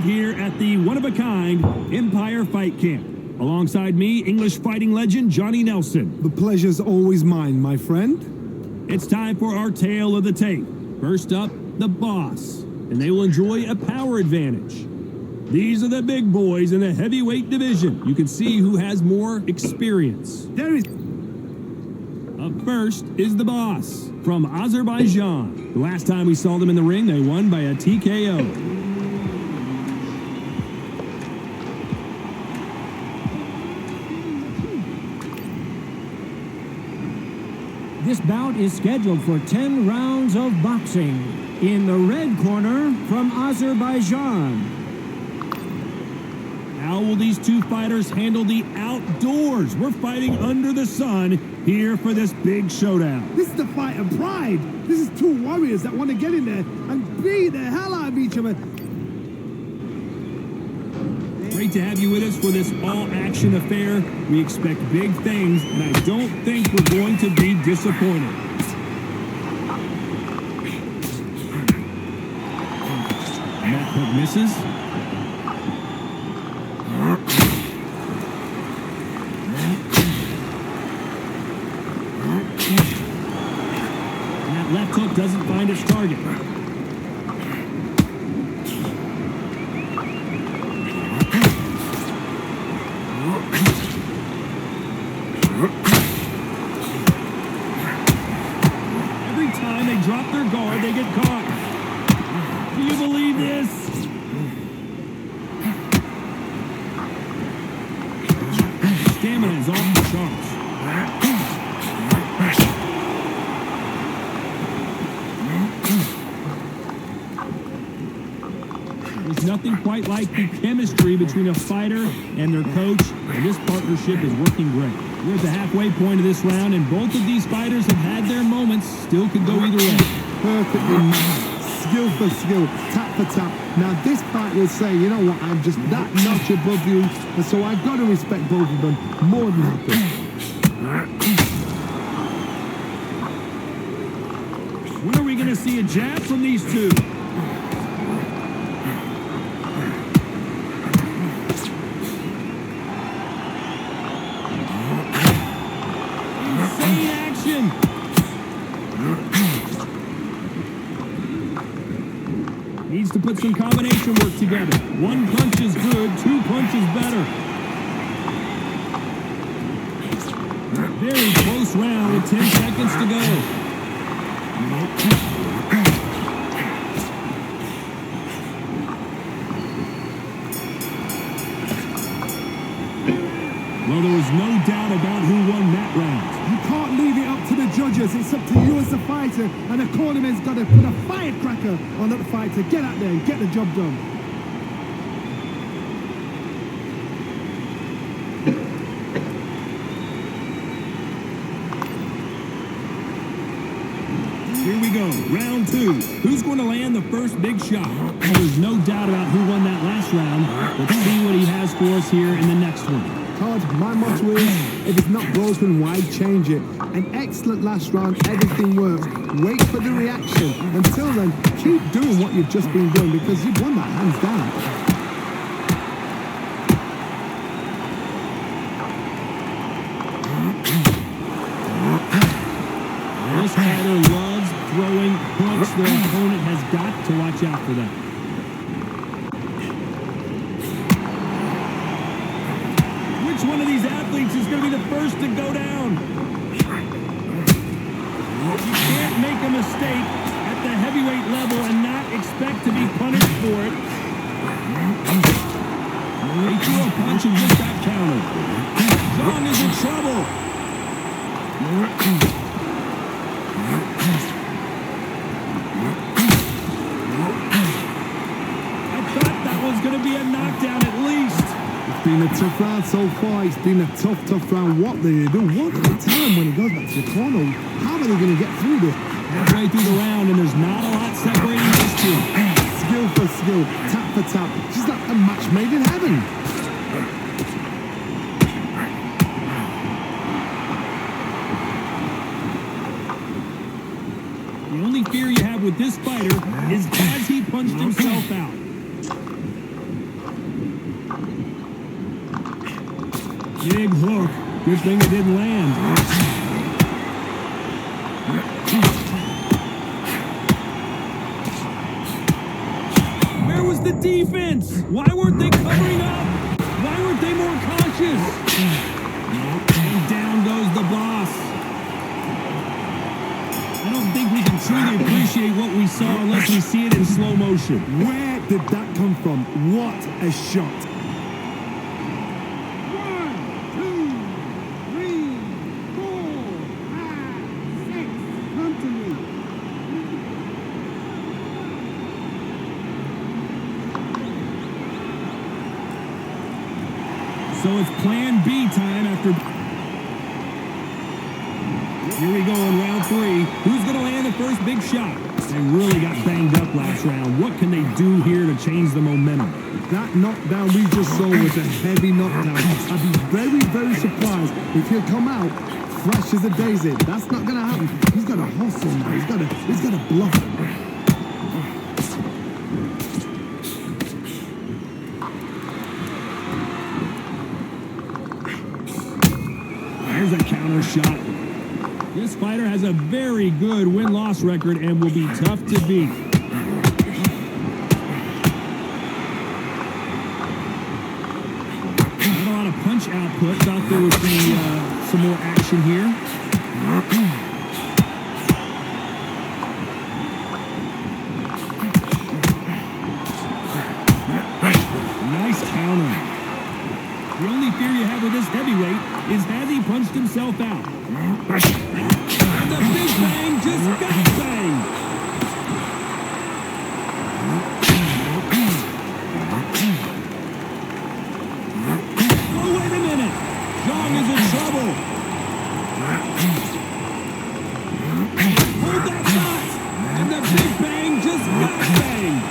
live here at the one-of-a-kind Empire Fight Camp. Alongside me, English fighting legend Johnny Nelson. The pleasure's always mine, my friend. It's time for our tale of the tape. First up, the boss, and they will enjoy a power advantage. These are the big boys in the heavyweight division. You can see who has more experience. Up first is the boss from Azerbaijan. The last time we saw them in the ring, they won by a TKO. This bout is scheduled for 10 rounds of boxing. In the red corner from Azerbaijan. How will these two fighters handle the outdoors? We're fighting under the sun here for this big showdown. This is the fight of pride. This is two warriors that want to get in there and beat the hell out of each other. Great to have you with us for this all-action affair. We expect big things, and I don't think we're going to be disappointed. That hook misses. And that left hook doesn't find its target. Every time they drop their guard, they get caught. Do you believe this? Stamina is off the charts. There's nothing quite like the chemistry between a fighter and their coach, and this partnership is working great. We're at the halfway point of this round, and both of these fighters have had their moments. Still could go either way. Perfectly matched. Skill for skill, tap for tap. Now this fight will say, you know what, I'm just that notch above you, and so I've got to respect both of them more than happy. When are we going to see a jab from these two? Insane action! Needs to put some combination work together. One punch is good, two punches better. Very close round with 10 seconds to go. Well, there was no doubt about who won that round. You can't leave it up to the judges. It's up to you as the fighter, and the cornerman's got to put a firecracker on that fighter. Get out there and get the job done. Here we go, round two. Who's going to land the first big shot? Well, there's no doubt about who won that last round. Let's see what he has for us here in the next one. Todd, my motto is, if it's not broken, why change it? An excellent last round, everything works. Wait for the reaction. Until then, keep doing what you've just been doing, because you've won that hands down. This fighter loves throwing punch. Their opponent has got to watch out for that. Which one of these athletes is going to be the first to go down? You can't make a mistake at the heavyweight level and not expect to be punished for it. He threw a punch and just got countered. Zhang is in trouble. I thought that was going to be a knockdown at least. It's been a tough round so far. It's been a tough round. What do they do? What do they tell him when he goes back to the corner? How are they going to get through this? Halfway through the round, and there's not a lot separating these two. Skill for skill, tap for tap. She's like a match made in heaven. The only fear you have with this fighter is has he punched himself out? Big hook. Good thing it didn't land. Where was the defense? Why weren't they covering up? Why weren't they more cautious? And down goes the boss. I don't think we can truly appreciate what we saw unless we see it in slow motion. Where did that come from? What a shot. 1, 2, 3, 4, 5, 6. Come to me. So it's plan B time after... Here we go in round 3. Who's going to land the first big shot? They really got banged up last round. What can they do here to change the momentum? That knockdown we just saw was a heavy knockdown. I'd be very, very surprised if he'll come out fresh as a daisy. That's not going to happen. He's got to hustle now. He's got to bluff it. There's a counter shot. This fighter has a very good win-loss record and will be tough to beat. Not a lot of punch output. Thought there would be some more action here. Nice counter. The only fear you have with this heavyweight is has he punched himself out? And the big bang just got banged. Oh, wait a minute. Zhang is in trouble. Hold that shot. And the big bang just got banged.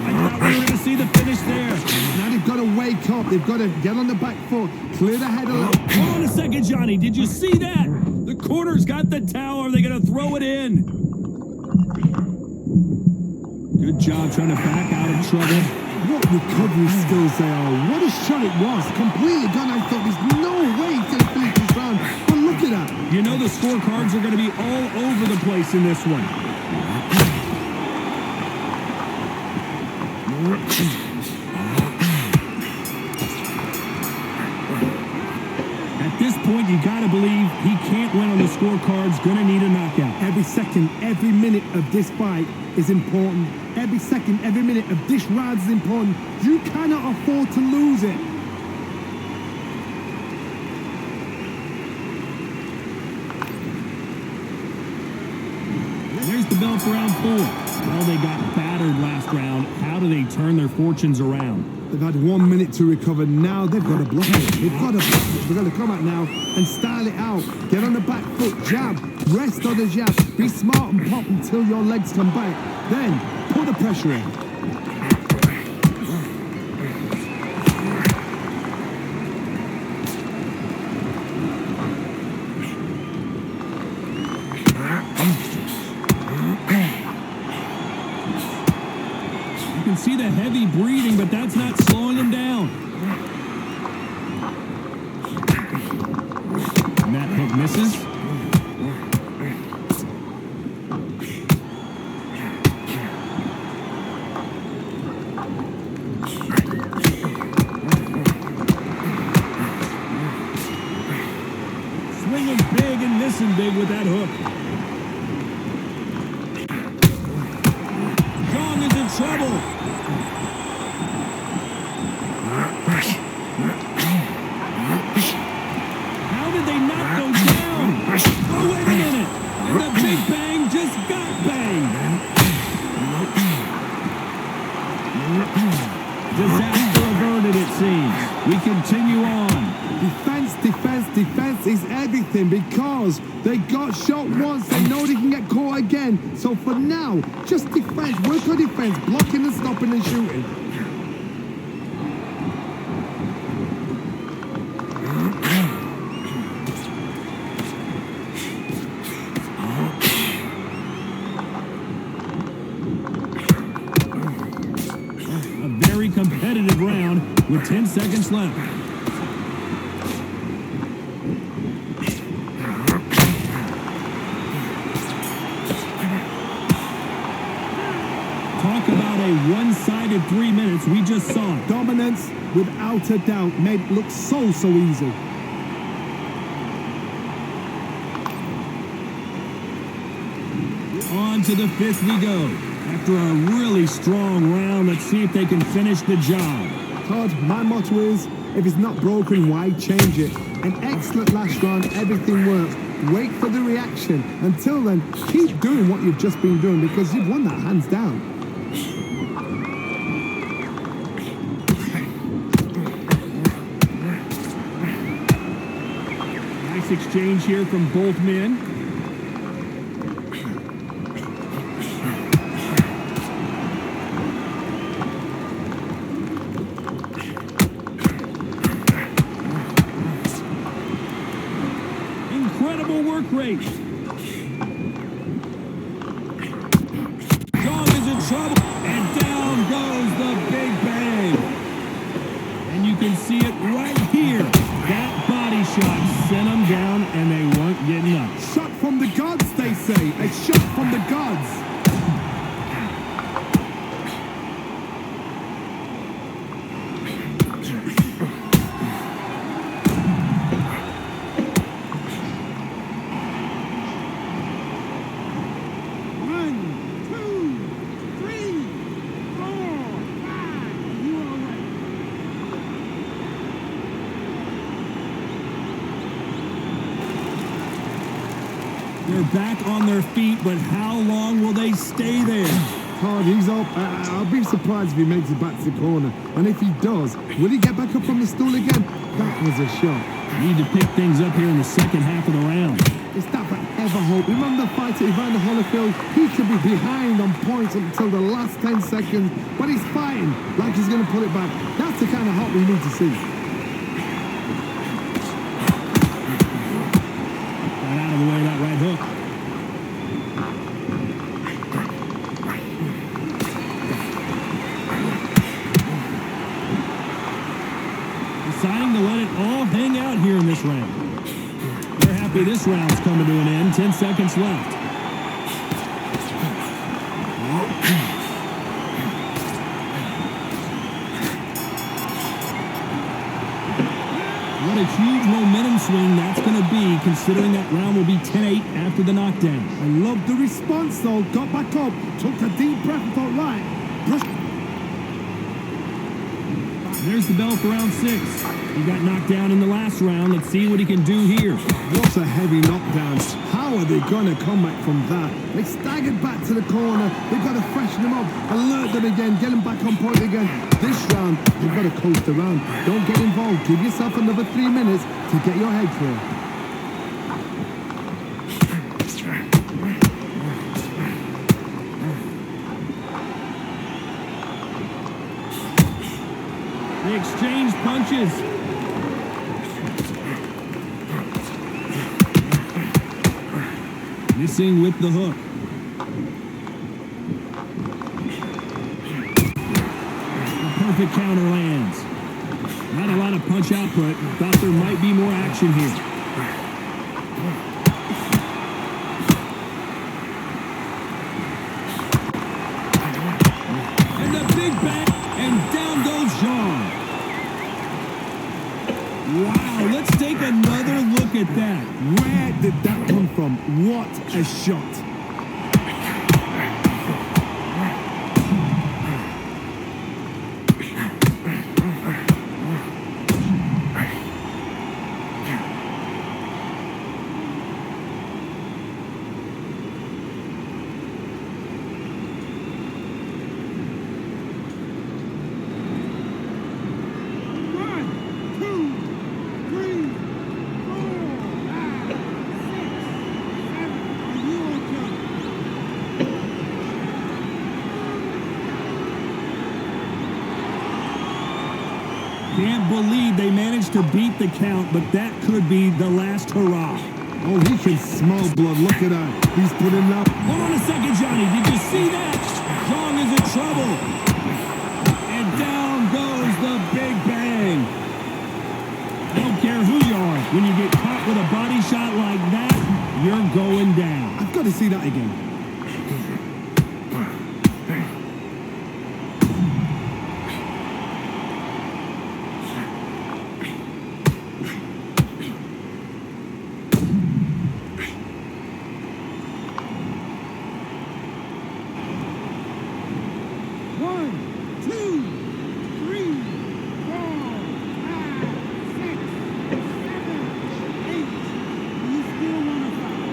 I thought we were going to see the finish there. Now they've got to wake up. They've got to get on the back foot, clear the head a little. Hold on a second, Johnny. Did you see that? The corner's got the towel. Are they going to throw it in? Good job trying to back out of trouble. What recovery skills they are. What a shot it was. Completely gone. I thought there's no way he's going to finish this round. But look at that. You know the scorecards are going to be all over the place in this one. At this point, you got to believe he can't win on the scorecards. Going to need a knockout. Every second, every minute of this fight is important. Every second, every minute of this round is important. You cannot afford to lose it. There's the bell for round 4. Well, they got battered last round. How do they turn their fortunes around? They've had 1 minute to recover. Now they've got to block it. They've got to block it. They've got to come out now and style it out. Get on the back foot, jab, rest on the jab. Be smart and pop until your legs come back. Then put the pressure in. You can see the heavy breathing, but that's not slowing him down. And that hook misses. Swinging big and missing big with that hook. Zhang is in trouble. How did they not go down? Oh, wait a minute. And the big bang just got banged. Disaster averted, it seems. We continue on. Defense, defense, defense is everything because they got shot once. They know they can get caught again. So for now, just defense. Work on defense. Blocking and stopping and shooting. competitive round with 10 seconds left. Talk about a one-sided 3 minutes. We just saw it. Dominance, without a doubt, made it look so easy. On to the fifth we go. After a really strong round, let's see if they can finish the job. Todd, my motto is, if it's not broken, why change it? An excellent last round, everything works. Wait for the reaction. Until then, keep doing what you've just been doing because you've won that hands down. Nice exchange here from both men. Incredible work rate. Zhang is in trouble, and down goes the big bang. And you can see it right here. That body shot sent them down, and they weren't getting up. Shot from the gods, they say. A shot from the gods. They're back on their feet, but how long will they stay there? Todd, he's up. I'll be surprised if he makes it back to the corner. And if he does, will he get back up from the stool again? That was a shot. Need to pick things up here in the second half of the round. It's that forever hope. Remember the fight at Evander Holyfield? He could be behind on points until the last 10 seconds, but he's fighting like he's going to pull it back. That's the kind of hope we need to see. Right out of the way of that right hook. Deciding to let it all hang out here in this round. They're happy this round's coming to an end. 10 seconds left. What a huge momentum swing that's going to be, considering that round will be 10-8 after the knockdown. I love the response, though. Got back up, took a deep breath and thought, right, push. There's the bell for round 6. He got knocked down in the last round. Let's see what he can do here. What a heavy knockdown. How are they going to come back from that? They staggered back to the corner. They've got to freshen them up, alert them again, get them back on point again. This round, they've got to coast around. Don't get involved. Give yourself another 3 minutes to get your head clear. They exchange punches. Missing with the hook. A perfect counter lands. Not a lot of punch output. Thought there might be more action here. And the big bang, and down goes Zhang. Wow, let's take another look at that. Where did that come from? What a shot. Can't believe they managed to beat the count, but that could be the last hurrah. Oh, he can smell blood. Look at that. He's putting up. Hold on a second, Johnny. Did you see that? Zhang is in trouble. And down body shot like that, you're going down. I've got to see that again. One, two, three, four, five, six, seven, eight. You still want to fight?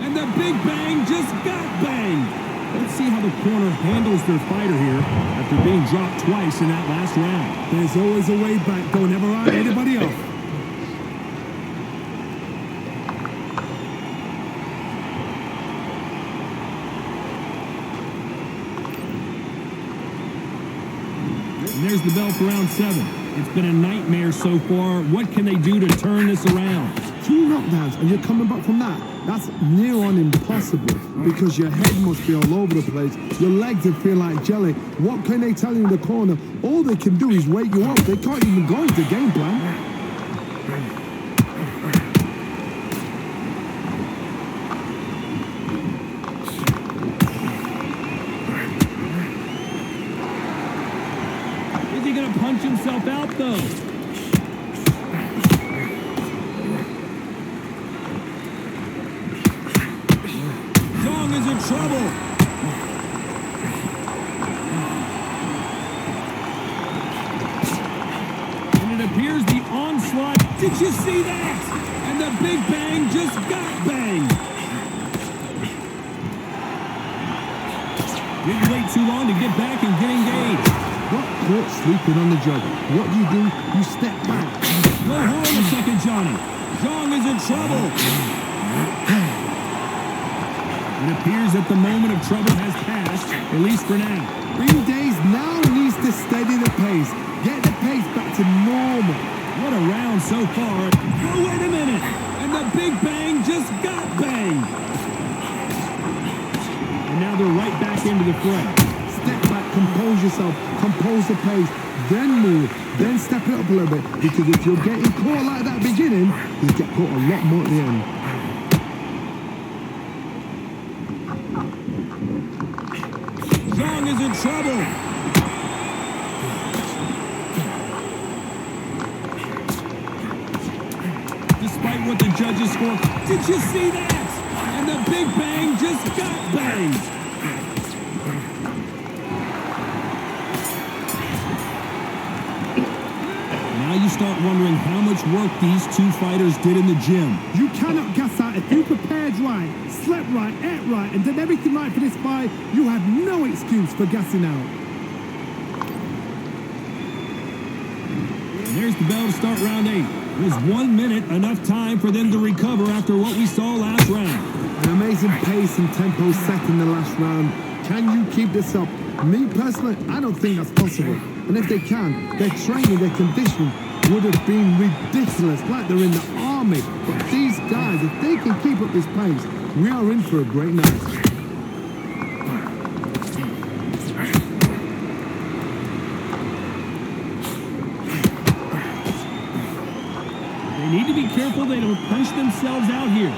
And the big bang just got banged. Let's see how the corner handles their fighter here after being dropped twice in that last round. There's always a way back. Don't ever write anybody off. And there's the bell for round 7. It's been a nightmare so far. What can they do to turn this around? 2 knockdowns and you're coming back from that. That's near on impossible because your head must be all over the place. Your legs will feel like jelly. What can they tell you in the corner? All they can do is wake you up. They can't even go into game plan. Is he going to punch himself out, though? Zhang is in trouble. And it appears the onslaught. Did you see that? And the big bang just got banged. Didn't wait too long to get back and get engaged. Got caught sleeping on the job. What do? You step back. No harm a second, Johnny. Zhang is in trouble. It appears that the moment of trouble has passed, at least for now. Green Days now needs to steady the pace. Get the pace back to normal. What a round so far. Oh, wait a minute. And the big bang just got banged. And now they're right back into the fray. Step back, compose yourself, compose the pace, then move, then step it up a little bit. Because if you're getting caught like that beginning, you get caught a lot more at the end. Zhang is in trouble. Despite what the judges score, did you see that? And the big bang just got banged. Now you start wondering how much work these 2 fighters did in the gym. You cannot gas out. If you prepared right, slept right, ate right, and did everything right for this fight, you have no excuse for gassing out. And there's the bell to start round 8. Was 1 minute enough time for them to recover after what we saw last round? An amazing pace and tempo set in the last round. Can you keep this up? Me personally, I don't think that's possible. And if they can, their training, their conditioning would have been ridiculous, like they're in the army. But these guys, if they can keep up this pace, we are in for a great night. They need to be careful they don't punch themselves out here.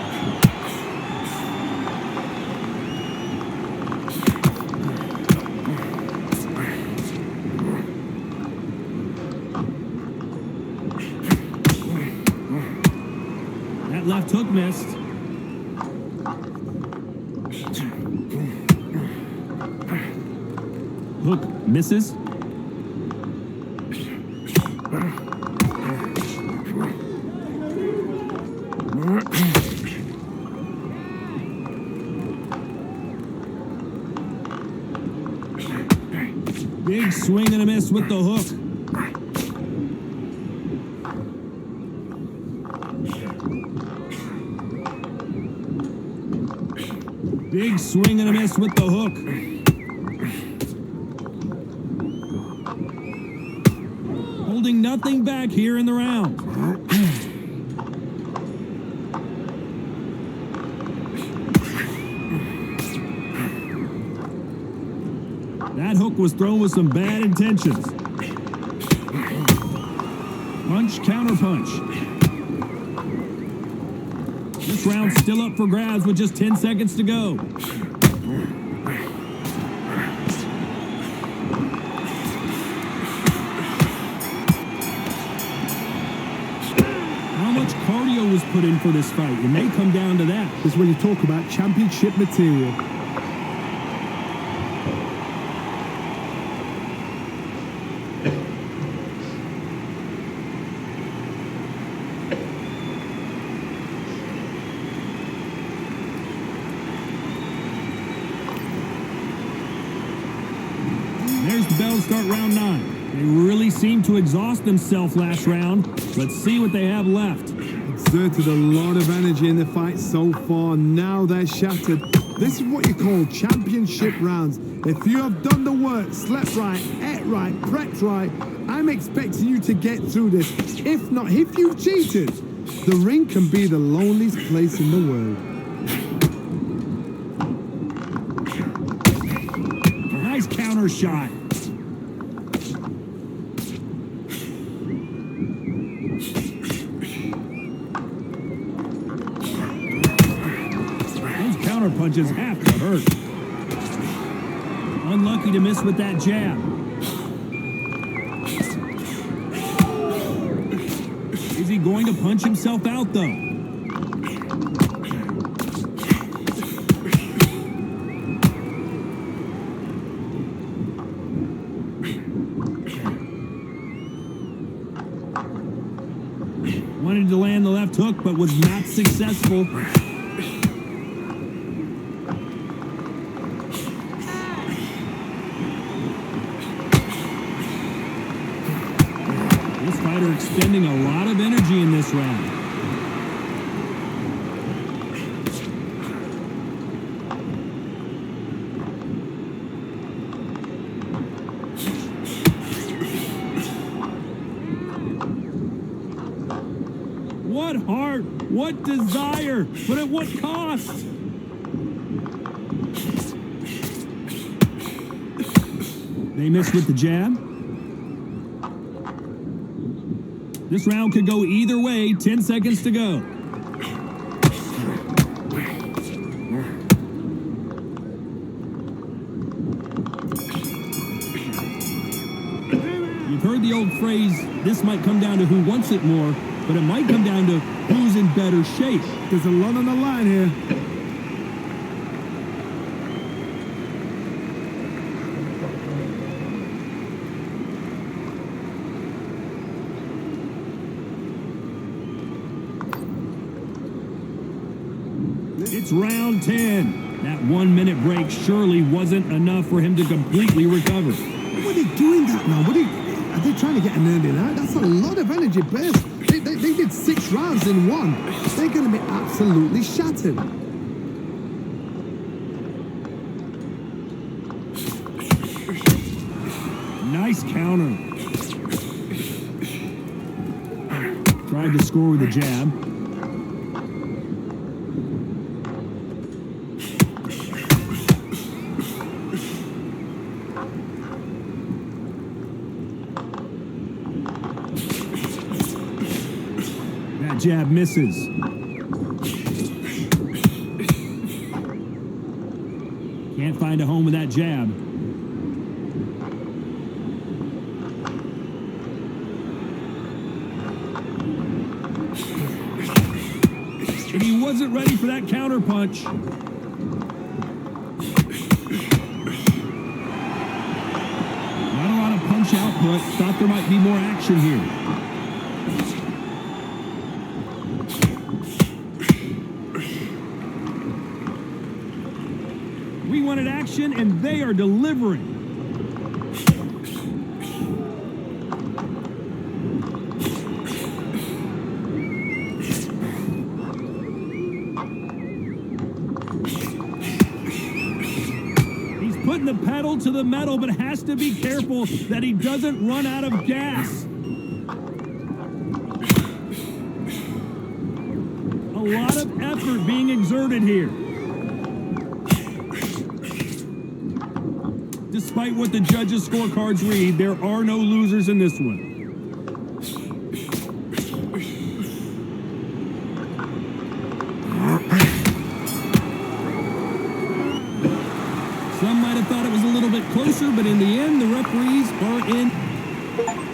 That left hook missed. Hook misses. Big swing and a miss with the hook. Big swing and a miss with the hook. Holding nothing back here in the round. That hook was thrown with some bad intentions. Punch, counter punch. This round's still up for grabs with just 10 seconds to go. How much cardio was put in for this fight? It may come down to that. This is when you talk about championship material. There's the bell to start round 9. They really seemed to exhaust themselves last round. Let's see what they have left. Exerted a lot of energy in the fight so far. Now they're shattered. This is what you call championship rounds. If you have done the work, slept right, ate right, prepped right, I'm expecting you to get through this. If not, if you've cheated, the ring can be the loneliest place in the world. Nice counter shot. Those counter punches have to hurt. Unlucky to miss with that jab. Is he going to punch himself out, though? Wanted to land the left hook, but was not successful. This fighter expending a lot of energy in this round. What heart, what desire, but at what cost? They missed with the jab. This round could go either way. 10 seconds to go. You've heard the old phrase, this might come down to who wants it more, but it might come down to who's in better shape. There's a lot on the line here. It's round 10. That 1-minute break surely wasn't enough for him to completely recover. What are they doing that now? Are they trying to get an early out? That's a lot of energy burst. They did 6 rounds in one. They're going to be absolutely shattered. Nice counter. Tried to score with a jab. That jab misses. Can't find a home with that jab. And he wasn't ready for that counter punch. Not a lot of punch output. Thought there might be more action here. We wanted action, and they are delivering. He's putting the pedal to the metal, but has to be careful that he doesn't run out of gas. A lot of effort being exerted here. Despite what the judges' scorecards read, there are no losers in this one. Some might have thought it was a little bit closer, but in the end, the referees are in.